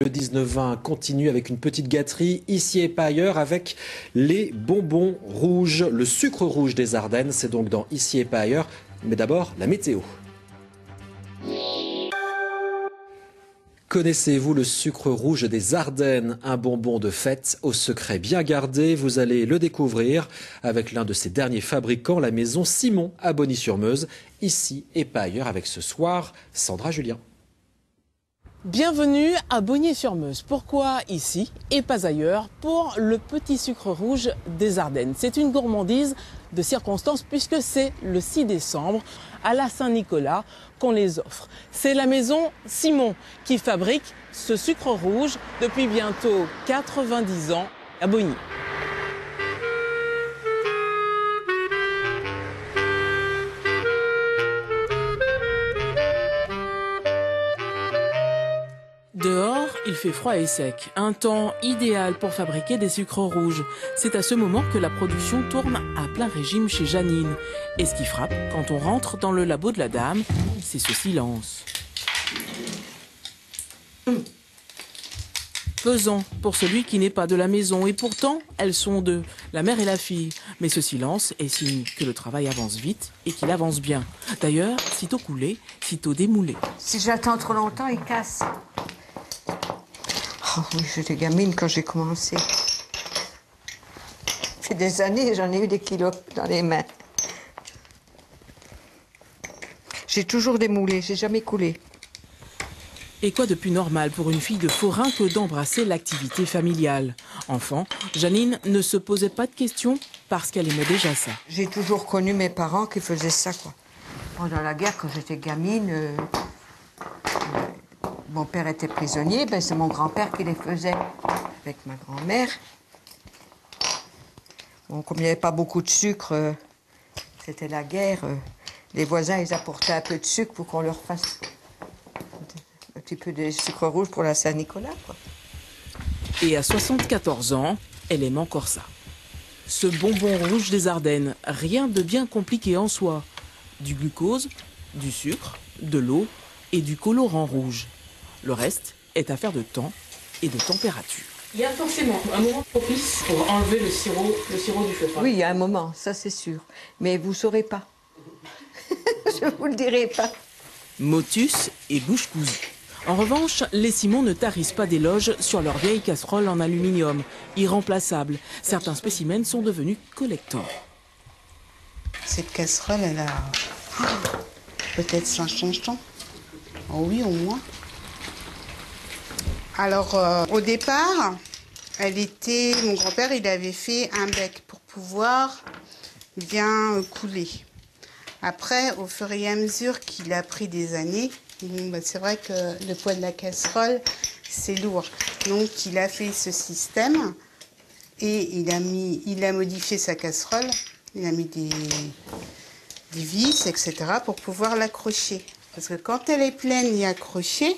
Le 19-20 continue avec une petite gâterie, ici et pas ailleurs, avec les bonbons rouges, le sucre rouge des Ardennes. C'est donc dans Ici et pas ailleurs. Mais d'abord, la météo. Connaissez-vous le sucre rouge des Ardennes, un bonbon de fête au secret bien gardé? Vous allez le découvrir avec l'un de ses derniers fabricants, la maison Simon à Bogny-sur-Meuse. Ici et pas ailleurs avec ce soir, Sandra Julien. Bienvenue à Bogny-sur-Meuse. Pourquoi ici et pas ailleurs? Pour le petit sucre rouge des Ardennes. C'est une gourmandise de circonstance puisque c'est le 6 décembre à la Saint-Nicolas qu'on les offre. C'est la maison Simon qui fabrique ce sucre rouge depuis bientôt 90 ans à Bogny. Dehors, il fait froid et sec, un temps idéal pour fabriquer des sucres rouges. C'est à ce moment que la production tourne à plein régime chez Janine. Et ce qui frappe, quand on rentre dans le labo de la dame, c'est ce silence. Pesant pour celui qui n'est pas de la maison. Et pourtant, elles sont deux, la mère et la fille. Mais ce silence est signe que le travail avance vite et qu'il avance bien. D'ailleurs, sitôt coulé, sitôt démoulé. Si j'attends trop longtemps, il casse. Oh oui, j'étais gamine quand j'ai commencé. Ça fait des années, j'en ai eu des kilos dans les mains. J'ai toujours démoulé, j'ai jamais coulé. Et quoi de plus normal pour une fille de forain que d'embrasser l'activité familiale? Enfant, Janine ne se posait pas de questions parce qu'elle aimait déjà ça. J'ai toujours connu mes parents qui faisaient ça, quoi. Pendant la guerre, quand j'étais gamine, mon père était prisonnier, ben c'est mon grand-père qui les faisait avec ma grand-mère. Bon, comme il n'y avait pas beaucoup de sucre, c'était la guerre, les voisins, ils apportaient un peu de sucre pour qu'on leur fasse un petit peu de sucre rouge pour la Saint-Nicolas, quoi. Et à 74 ans, elle aime encore ça. Ce bonbon rouge des Ardennes, rien de bien compliqué en soi. Du glucose, du sucre, de l'eau et du colorant rouge. Le reste est affaire de temps et de température. Il y a forcément un moment propice pour enlever le sirop du feu. Oui, il y a un moment, ça c'est sûr. Mais vous ne saurez pas. Je ne vous le dirai pas. Motus et bouche cousue. En revanche, les Simon ne tarissent pas d'éloges sur leurs vieilles casseroles en aluminium, irremplaçables. Certains spécimens sont devenus collector. Cette casserole, elle a peut-être 50 ans. Oh oui, au moins. Alors, au départ, mon grand-père, il avait fait un bec pour pouvoir bien couler. Après, au fur et à mesure qu'il a pris des années, c'est vrai que le poids de la casserole, c'est lourd. Donc, il a fait ce système et il a modifié sa casserole. Il a mis des vis, etc. pour pouvoir l'accrocher. Parce que quand elle est pleine et accrochée,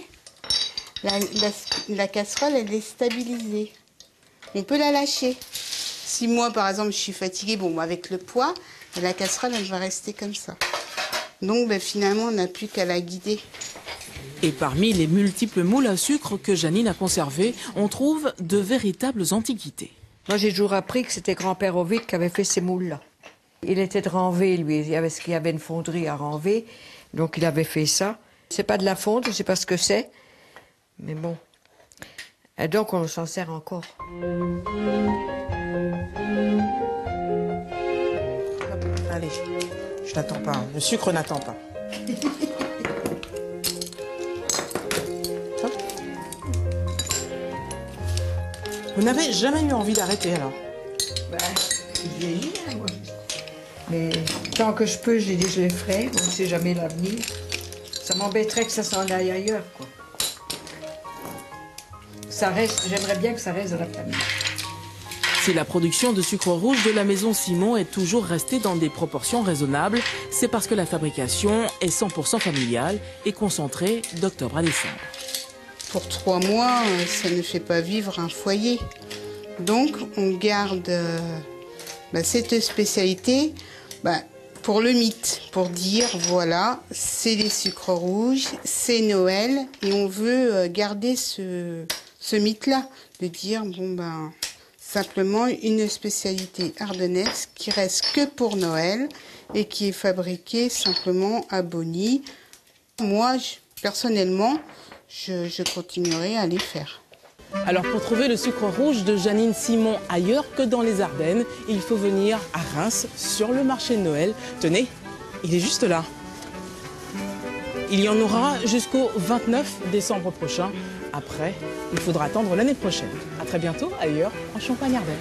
la casserole, elle est stabilisée. On peut la lâcher. Si moi, par exemple, je suis fatiguée, bon, avec le poids, la casserole, elle va rester comme ça. Donc, finalement, on n'a plus qu'à la guider. Et parmi les multiples moules à sucre que Janine a conservées, on trouve de véritables antiquités. Moi, j'ai toujours appris que c'était grand-père Ovid qui avait fait ces moules-là. Il était de Ranvé, lui. Il y avait une fonderie à Ranvé, donc il avait fait ça. C'est pas de la fonte, je sais pas ce que c'est, mais bon. Et donc, on s'en sert encore. Allez, je n'attends pas. Le sucre n'attend pas. Vous n'avez jamais eu envie d'arrêter, alors? Ben, je vieillis, hein, moi. Mais tant que je peux, j'ai dit je le ferai. On ne sait jamais l'avenir. Ça m'embêterait que ça s'en aille ailleurs, quoi. Ça reste, j'aimerais bien que ça reste dans la famille. Si la production de sucre rouge de la maison Simon est toujours restée dans des proportions raisonnables, c'est parce que la fabrication est 100% familiale et concentrée d'octobre à décembre. Pour 3 mois, ça ne fait pas vivre un foyer. Donc, on garde cette spécialité pour le mythe, pour dire, voilà, c'est les sucres rouges, c'est Noël, et on veut garder ce ce mythe-là, de dire, bon ben, simplement une spécialité ardennaise qui reste que pour Noël et qui est fabriquée simplement à Bonny. Moi, personnellement, je continuerai à les faire. Alors pour trouver le sucre rouge de Janine Simon ailleurs que dans les Ardennes, il faut venir à Reims sur le marché de Noël. Tenez, il est juste là. Il y en aura jusqu'au 29 décembre prochain. Après, il faudra attendre l'année prochaine. À très bientôt ailleurs en Champagne-Ardenne.